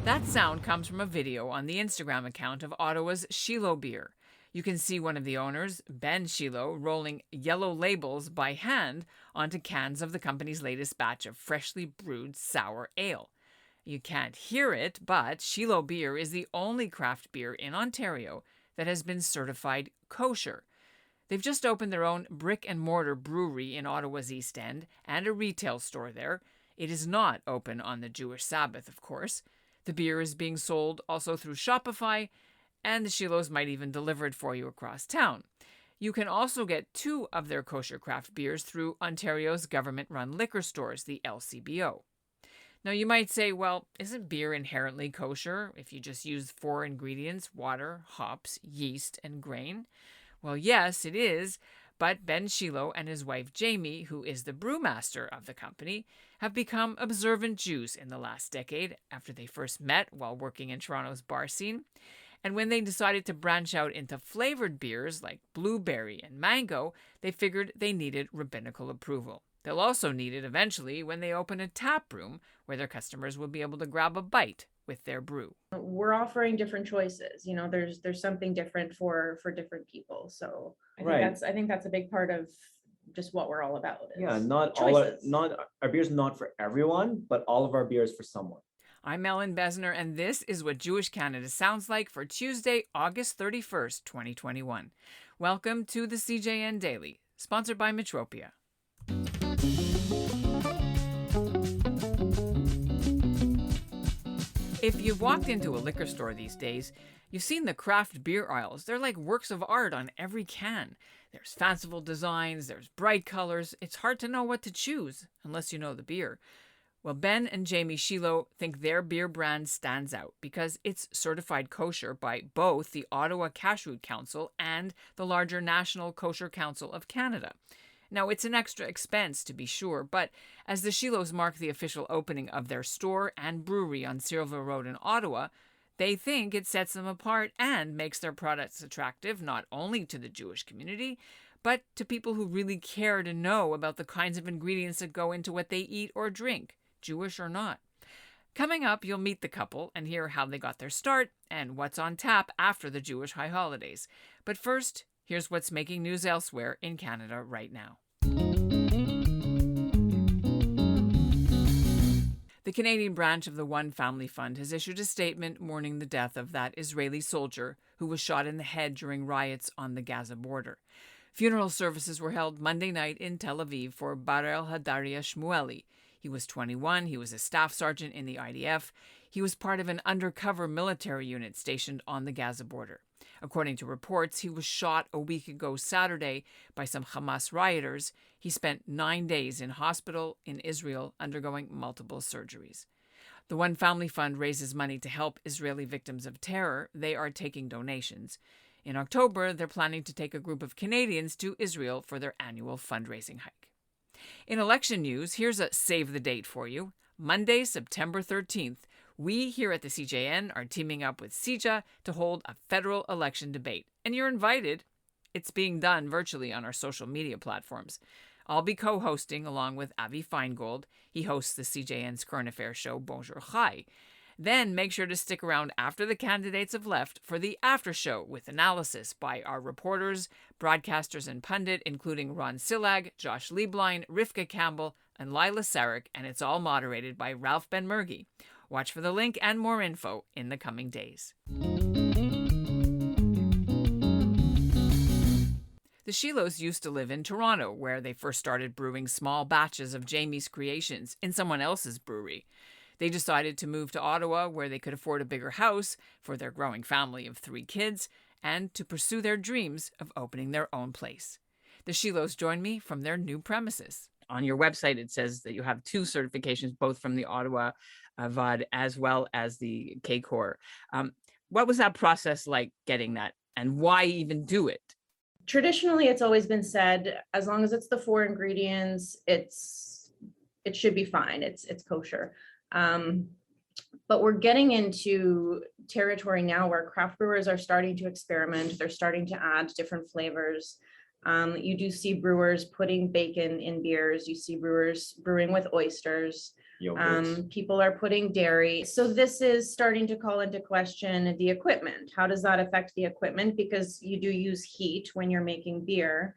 That sound comes from a video on the Instagram account of Ottawa's Shillow Beer. You can see one of the owners, Ben Shillow, rolling yellow labels by hand onto cans of the company's latest batch of freshly brewed sour ale. You can't hear it, but Shillow Beer is the only craft beer in Ontario that has been certified kosher. They've just opened their own brick-and-mortar brewery in Ottawa's East End and a retail store there. It is not open on the Jewish Sabbath, of course. The beer is being sold also through Shopify, and the Shillows might even deliver it for you across town. You can also get 2 of their kosher craft beers through Ontario's government-run liquor stores, the LCBO. Now you might say, well, isn't beer inherently kosher if you just use 4 ingredients, water, hops, yeast, and grain? Well, yes, it is, but Ben Shillow and his wife Jamie, who is the brewmaster of the company, have become observant Jews in the last decade after they first met while working in Toronto's bar scene. And when they decided to branch out into flavored beers like blueberry and mango, they figured they needed rabbinical approval. They'll also need it eventually when they open a tap room where their customers will be able to grab a bite with their brew. We're offering different choices. You know, there's something different for different people. So I think that's a big part of just what we're all about. Yeah, not our beer's not for everyone, but all of our beer is for someone. I'm Ellen Besner, and this is what Jewish Canada sounds like for Tuesday, August 31st, 2021. Welcome to the CJN Daily, sponsored by Metropia. If you've walked into a liquor store these days, you've seen the craft beer aisles. They're like works of art on every can. There's fanciful designs, there's bright colors. It's hard to know what to choose unless you know the beer. Well, Ben and Jamie Shillow think their beer brand stands out because it's certified kosher by both the Ottawa Kosher Council and the larger National Kosher Council of Canada. Now, it's an extra expense, to be sure, but as the Shillows mark the official opening of their store and brewery on Cyrville Road in Ottawa, they think it sets them apart and makes their products attractive not only to the Jewish community, but to people who really care to know about the kinds of ingredients that go into what they eat or drink, Jewish or not. Coming up, you'll meet the couple and hear how they got their start and what's on tap after the Jewish high holidays. But first, here's what's making news elsewhere in Canada right now. The Canadian branch of the One Family Fund has issued a statement mourning the death of that Israeli soldier who was shot in the head during riots on the Gaza border. Funeral services were held Monday night in Tel Aviv for Barel Hadaria Shmueli. He was 21. He was a staff sergeant in the IDF. He was part of an undercover military unit stationed on the Gaza border. According to reports, he was shot a week ago Saturday by some Hamas rioters. He spent 9 days in hospital in Israel undergoing multiple surgeries. The One Family Fund raises money to help Israeli victims of terror. They are taking donations. In October, they're planning to take a group of Canadians to Israel for their annual fundraising hike. In election news, here's a save the date for you. Monday, September 13th. We here at the CJN are teaming up with CIJA to hold a federal election debate. And you're invited. It's being done virtually on our social media platforms. I'll be co-hosting along with Avi Feingold. He hosts the CJN's current affairs show, Bonjour Chai. Then make sure to stick around after the candidates have left for the after show with analysis by our reporters, broadcasters, and pundit, including Ron Sillag, Josh Lieblein, Rivka Campbell, and Lila Sarek, and it's all moderated by Ralph Ben-Mergi. Watch for the link and more info in the coming days. The Shillows used to live in Toronto, where they first started brewing small batches of Jamie's creations in someone else's brewery. They decided to move to Ottawa, where they could afford a bigger house for their growing family of 3 kids, and to pursue their dreams of opening their own place. The Shillows join me from their new premises. On your website, it says that you have 2 certifications, both from the Ottawa VOD as well as the KCOR. What was that process like getting that, and why even do it? Traditionally, it's always been said, as long as it's the 4 ingredients, it should be fine. It's kosher. But we're getting into territory now where craft brewers are starting to experiment. They're starting to add different flavors. You do see brewers putting bacon in beers. You see brewers brewing with oysters. People are putting dairy. So this is starting to call into question the equipment. How does that affect the equipment? Because you do use heat when you're making beer.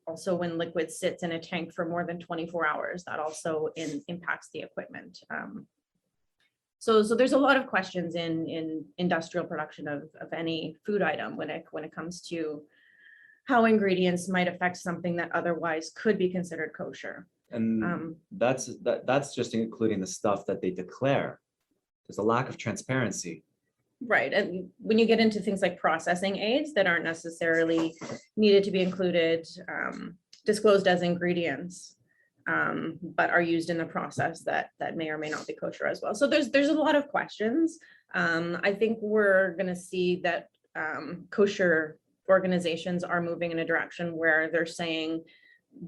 Also when liquid sits in a tank for more than 24 hours, that also impacts the equipment. So there's a lot of questions in industrial production of any food item when it comes to how ingredients might affect something that otherwise could be considered kosher. And that's just including the stuff that they declare. There's a lack of transparency. Right. And when you get into things like processing aids that aren't necessarily needed to be included, disclosed as ingredients, but are used in the process that may or may not be kosher as well. So there's a lot of questions. I think we're going to see that kosher organizations are moving in a direction where they're saying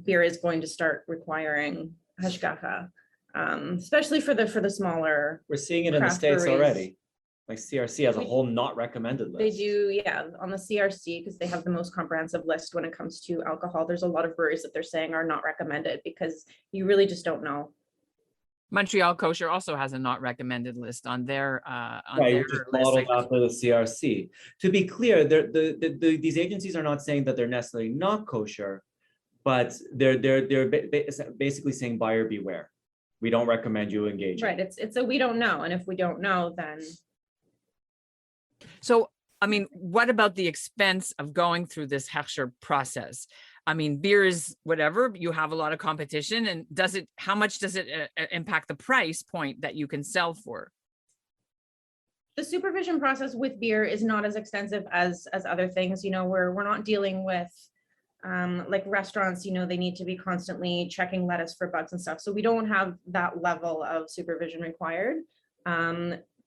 beer is going to start requiring hashgacha, especially for the smaller. We're seeing it in the States already. Like CRC has a whole not recommended list. They do, yeah, on the CRC, because they have the most comprehensive list when it comes to alcohol. There's a lot of breweries that they're saying are not recommended because you really just don't know. Montreal Kosher also has a not recommended list on their right, which is modeled after the CRC. To be clear, these agencies are not saying that they're necessarily not kosher, but they're basically saying buyer beware. We don't recommend you engage. Right, it's a we don't know, and if we don't know, then. So, I mean, what about the expense of going through this hechsher process? I mean, beer is whatever, you have a lot of competition, and how much does it impact the price point that you can sell for? The supervision process with beer is not as extensive as other things. You know, we're not dealing with like restaurants, you know, they need to be constantly checking lettuce for bugs and stuff. So we don't have that level of supervision required.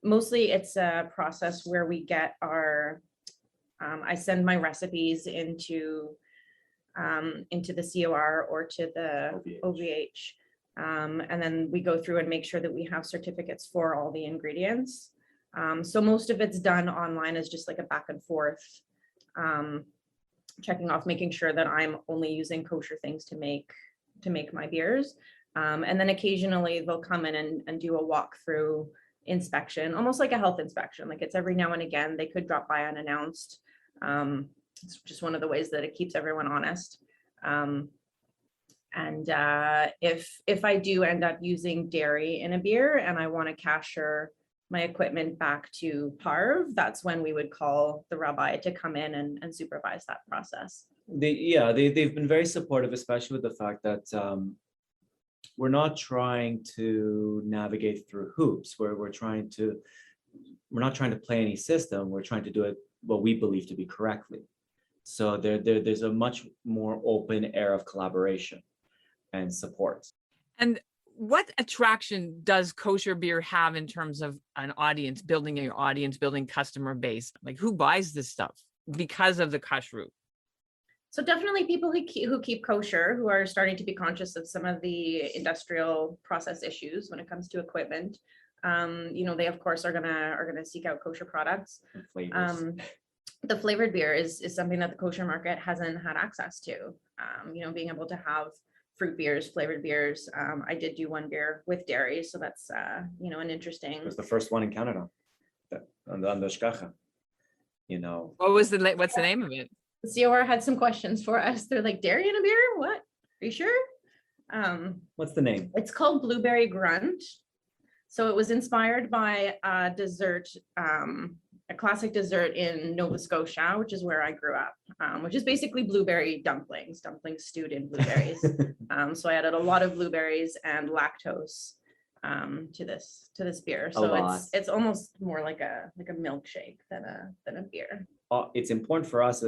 Mostly it's a process where we get our, I send my recipes into the COR or to the OVH. And then we go through and make sure that we have certificates for all the ingredients. So most of it's done online as just like a back and forth, checking off, making sure that I'm only using kosher things to make my beers. And then occasionally they'll come in and do a walkthrough inspection, almost like a health inspection. Like it's every now and again, they could drop by unannounced. It's just one of the ways that it keeps everyone honest. If I do end up using dairy in a beer and I want to cashier my equipment back to Parv, that's when we would call the rabbi to come in and supervise that process. They've been very supportive, especially with the fact that we're not trying to navigate through hoops. We're not trying to play any system. We're trying to do it what we believe to be correctly. So there's a much more open air of collaboration and support. And what attraction does kosher beer have in terms of an audience, building your audience, building customer base? Like who buys this stuff because of the kashrut? So definitely people who keep kosher, who are starting to be conscious of some of the industrial process issues when it comes to equipment. You know, they of course are gonna seek out kosher products. The flavored beer is something that the kosher market hasn't had access to. You know, being able to have fruit beers, flavored beers. I did do one beer with dairy, so that's you know, an interesting. It was the first one in Canada, on the Shkacha. You know. What's the name of it? The COR had some questions for us. They're like, dairy in a beer? What? Are you sure? What's the name? It's called Blueberry Grunt. So it was inspired by a dessert, a classic dessert in Nova Scotia, which is where I grew up, which is basically blueberry dumplings stewed in blueberries. So I added a lot of blueberries and lactose to this beer. So it's almost more like a milkshake than a beer. It's important for us,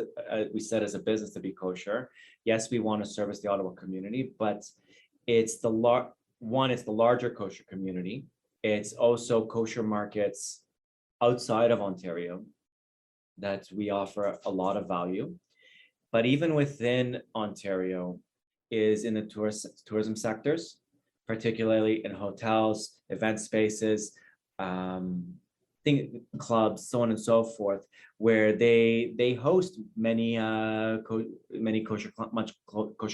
we said, as a business to be kosher. Yes, we want to service the Ottawa community, but it's the larger kosher community. It's also kosher markets outside of Ontario that we offer a lot of value. But even within Ontario is in the tourism sectors. particularly in hotels, event spaces, clubs, so on and so forth, where they host many kosher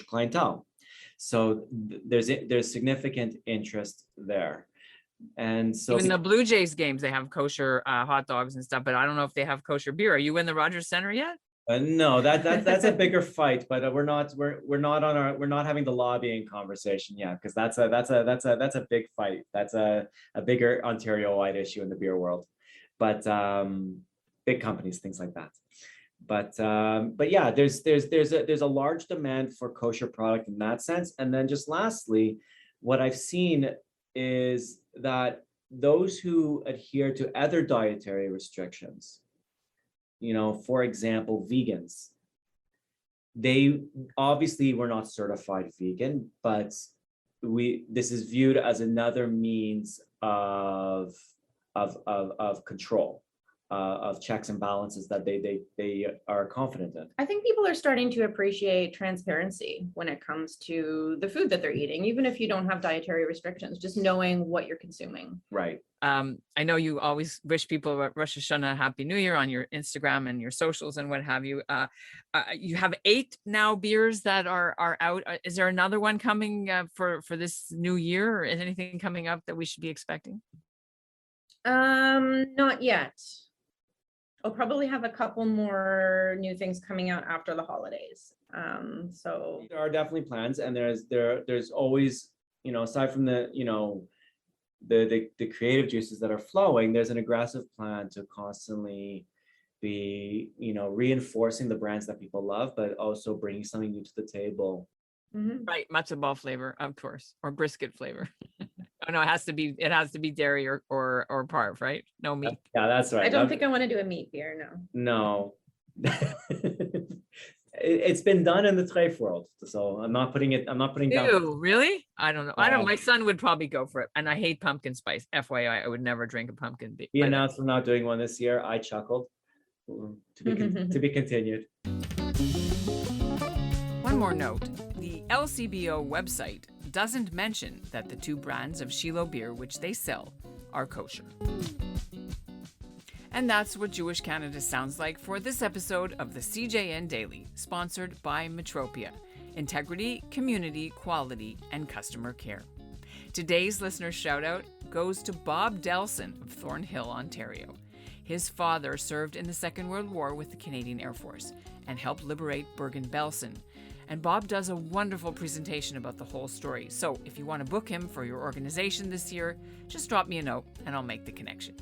clientele. So there's significant interest there. And so even the Blue Jays games, they have kosher hot dogs and stuff, but I don't know if they have kosher beer. Are you in the Rogers Center yet? no, that's a bigger fight, but we're not having the lobbying conversation yet, because that's a big fight. That's a bigger Ontario-wide issue in the beer world, but big companies, things like that. But yeah, there's a large demand for kosher product in that sense. And then just lastly, what I've seen is that those who adhere to other dietary restrictions, for example, vegans, they obviously were not certified vegan, but this is viewed as another means of control, of checks and balances that they are confident in. I think people are starting to appreciate transparency when it comes to the food that they're eating, even if you don't have dietary restrictions, just knowing what you're consuming. Right. I know you always wish people about Rosh Hashanah Happy New Year on your Instagram and your socials and what have you. You have 8 now beers that are out. Is there another one coming for this new year, or is anything coming up that we should be expecting? Not yet. I'll probably have a couple more new things coming out after the holidays. So there are definitely plans, and there's always, aside from the creative juices that are flowing, there's an aggressive plan to constantly be, reinforcing the brands that people love, but also bringing something new to the table. Mm-hmm. Right, matzo ball flavor, of course, or brisket flavor. Oh no, it has to be dairy or parv, right? No meat. Yeah, that's right. I don't think I want to do a meat beer, no. It's been done in the treif world, so I'm not putting down. Ew, really? I don't know. My son would probably go for it, and I hate pumpkin spice. FYI, I would never drink a pumpkin beer. He announced we're not doing one this year. I chuckled. To be continued. One more note: the LCBO website doesn't mention that the 2 brands of Shillow Beer which they sell are kosher. And that's what Jewish Canada sounds like for this episode of the CJN Daily, sponsored by Metropia: integrity, community, quality, and customer care. Today's listener shout-out goes to Bob Delson of Thornhill, Ontario. His father served in the Second World War with the Canadian Air Force and helped liberate Bergen-Belsen. And Bob does a wonderful presentation about the whole story. So if you want to book him for your organization this year, just drop me a note and I'll make the connection.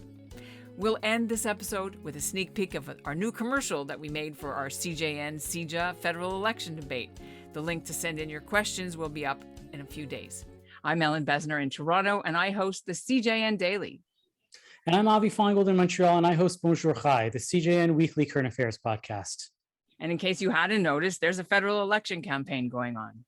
We'll end this episode with a sneak peek of our new commercial that we made for our CJN-CJA federal election debate. The link to send in your questions will be up in a few days. I'm Ellen Besner in Toronto, and I host the CJN Daily. And I'm Avi Feingold in Montreal, and I host Bonjour Chai, the CJN Weekly Current Affairs podcast. And in case you hadn't noticed, there's a federal election campaign going on.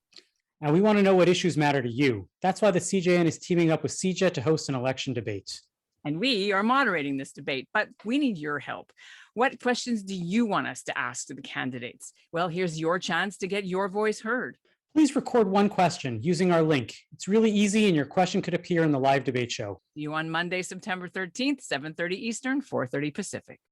And we want to know what issues matter to you. That's why the CJN is teaming up with CJA to host an election debate. And we are moderating this debate, but we need your help. What questions do you want us to ask to the candidates? Well, here's your chance to get your voice heard. Please record one question using our link. It's really easy, and your question could appear in the live debate show. See you on Monday, September 13th, 7:30 Eastern, 4:30 Pacific.